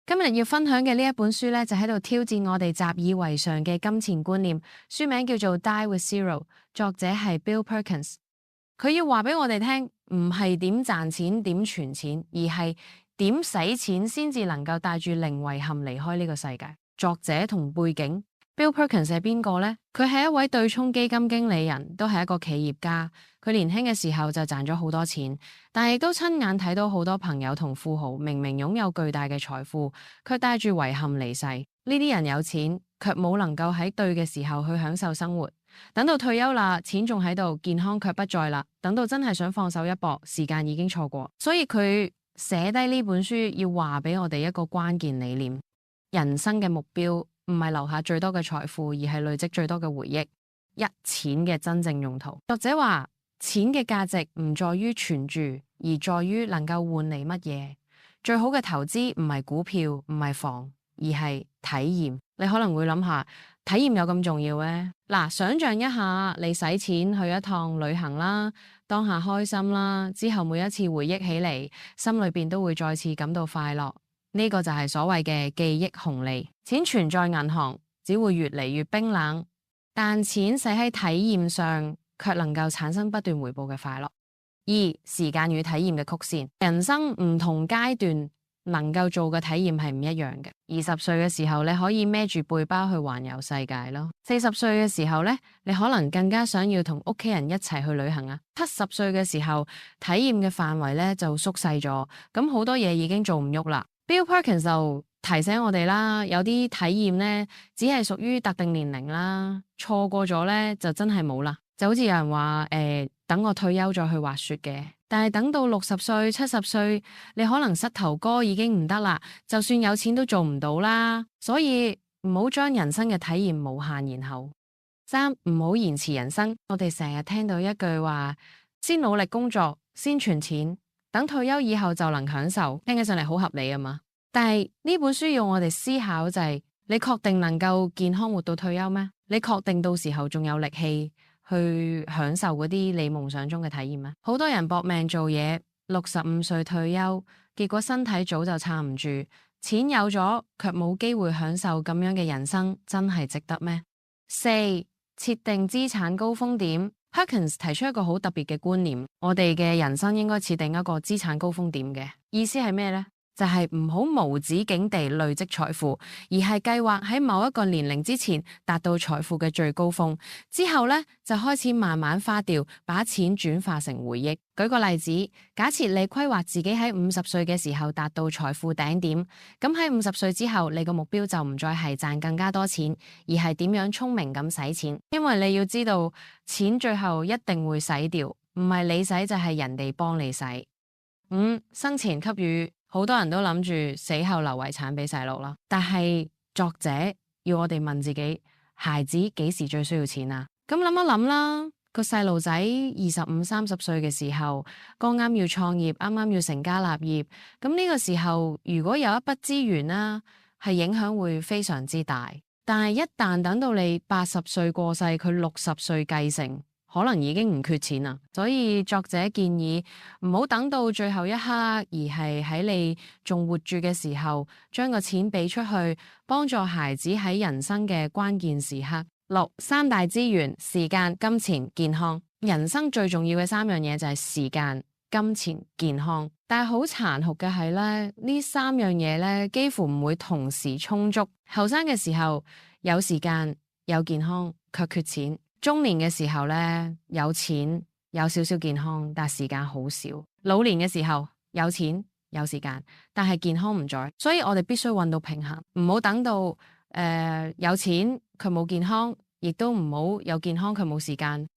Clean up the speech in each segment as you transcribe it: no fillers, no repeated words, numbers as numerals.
今日要分享嘅呢一本書咧，就喺度挑戰我哋習以為常嘅金錢觀念。書名叫做《Die with Zero》，作者係 Bill Perkins。佢要話俾我哋聽，唔係點賺錢、點存錢，而係點使錢先至能夠帶住零遺憾離開呢個世界。作者同背景 ，Bill Perkins 係邊個呢？佢係一位對沖基金經理人，都係一個企業家。佢年輕嘅時候就賺咗好多錢，但係亦都親眼睇到好多朋友同富豪明明擁有巨大嘅財富，卻帶住遺憾離世。呢啲人有錢，卻冇能夠喺對嘅時候去享受生活。等到退休啦，錢仲喺度，健康卻不在啦。等到真係想放手一搏，時間已經錯過。所以佢寫低呢本書，要話俾我哋一個關鍵理念：人生嘅目標唔係留下最多嘅財富，而係累積最多嘅回憶。錢嘅真正用途，作者話，錢嘅價值唔在於存住，而在於能夠換嚟乜嘢。最好嘅投資唔係股票，唔係房，而係體驗。你可能會諗下，體驗有咁重要咩？嗱，想象一下，你使錢去一趟旅行啦，當下開心啦，之後每一次回憶起嚟，心裏邊都會再次感到快樂。呢個就係所謂嘅記憶紅利。錢存在銀行，只會越嚟越冰冷，但錢使喺體驗上，卻能夠產生不斷回報嘅快樂。二、時間與體驗嘅曲線，人生唔同階段能夠做嘅體驗係唔一樣嘅。20歲嘅時候，你可以孭住背包去環遊世界咯。40歲嘅時候呢，你可能更加想要同屋企人一齊去旅行啊。70歲嘅時候，體驗嘅範圍呢就縮細咗，咁好多嘢已經做唔喐啦。Bill Perkins 就提醒我哋啦，有啲體驗呢只係屬於特定年齡啦，錯過咗呢就真係冇啦。就好似有人話等我退休再去滑雪嘅，但係等到60歲、70歲，你可能膝頭哥已經唔得啦，就算有錢都做唔到啦。所以唔好將人生嘅體驗無限延後。3、唔好延遲人生。我哋成日聽到一句話：先努力工作，先存錢，等退休以後就能享受。聽起上嚟好合理啊嘛。但係呢本書要我哋思考就係，你確定能夠健康活到退休咩？你確定到時候仲有力氣去享受嗰啲你夢想中嘅體驗咩？好多人搏命做嘢，65歲退休，結果身體早就撐唔住，錢有咗卻冇機會享受咁樣嘅人生，真係值得咩？4、設定資產高峰點。Perkins 提出一個好特別嘅觀念，我哋嘅人生應該設定一個資產高峰點嘅意思係咩呢？就係唔好無止境地累積財富，而係計劃喺某一個年齡之前達到財富嘅最高峰，之後呢，就開始慢慢花掉，把錢轉化成回憶。舉個例子，假設你規劃自己喺50歲嘅時候達到財富頂點，咁喺50歲之後，你個目標就唔再係賺更加多錢，而係點樣聰明咁使錢。因為你要知道，錢最後一定會使掉，唔係你使就係人哋幫你使。5、生前給予。好多人都諗住死後留遺產俾細路啦，但係作者要我哋問自己，孩子幾時最需要錢啊？咁諗一諗啦，個細路仔25、30歲嘅時候，剛啱要創業，啱啱要成家立業，咁呢個時候如果有一筆資源啦，係影響會非常之大。但係一旦等到你80歲過世，佢60歲繼承，可能已經唔缺錢啦，所以作者建議唔好等到最後一刻，而係喺你仲活住嘅時候，將個錢俾出去，幫助孩子喺人生嘅關鍵時刻。6、三大資源：時間、金錢、健康。人生最重要嘅3樣嘢就係時間、金錢、健康。但係好殘酷嘅係咧，呢3樣嘢咧幾乎唔會同時充足。後生嘅時候有時間有健康，卻缺錢。中年嘅時候呢，有錢有少少健康，但時間好少。老年嘅時候有錢有時間，但係健康唔在，所以我哋必須搵到平衡，唔好等到有錢佢冇健康，亦都唔好有健康佢冇時間。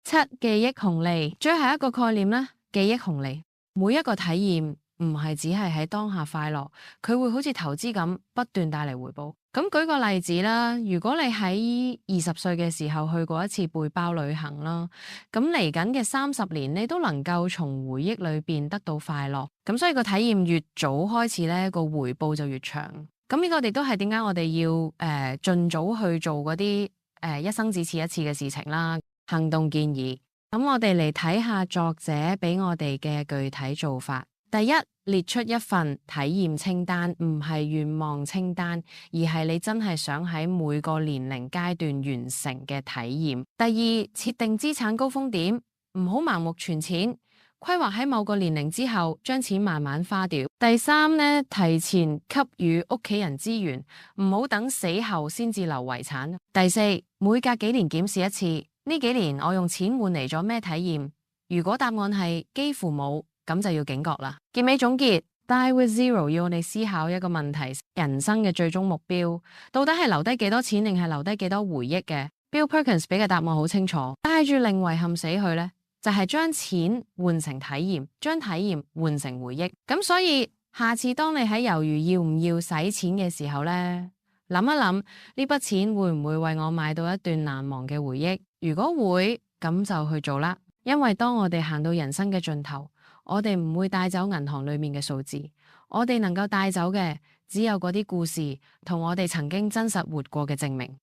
7、記憶紅利。最後一個概念呢，記憶紅利，每一個體驗唔係只係喺當下快樂，佢會好似投資咁不斷帶嚟回報。咁舉個例子啦，如果你喺20歲嘅時候去過一次背包旅行啦，咁嚟緊嘅30年你都能夠從回憶裏邊得到快樂。咁所以個體驗越早開始呢，個回報就越長。咁呢個亦都係點解我哋要盡早去做嗰啲一生只此一次嘅事情啦。行動建議。咁我哋嚟睇下作者俾我哋嘅具體做法。第一，列出一份體驗清單，唔係願望清單，而係你真係想喺每個年齡階段完成嘅體驗。第二，設定資產高峰點，唔好盲目存錢，規劃喺某個年齡之後將錢慢慢花掉。第三呢，提前給予屋企人資源，唔好等死後先至留遺產。第四，每隔幾年檢視一次，呢幾年我用錢換嚟咗咩體驗？如果答案係幾乎冇，咁就要警覺啦。結尾總結，Die with Zero 要我哋思考一個問題：人生嘅最終目標到底係留低幾多錢，定係留低幾多回憶嘅？Bill Perkins 俾嘅答案好清楚，帶住零遺憾死去呢，就係將錢換成體驗，將體驗換成回憶。咁所以下次當你喺猶豫要唔要使錢嘅時候呢，諗一諗呢筆錢會唔會為我買到一段難忘嘅回憶？如果會，咁就去做啦。因為當我哋行到人生嘅盡頭，我哋唔會帶走銀行裏面嘅數字，我哋能夠帶走嘅只有嗰啲故事同我哋曾經真實活過嘅證明。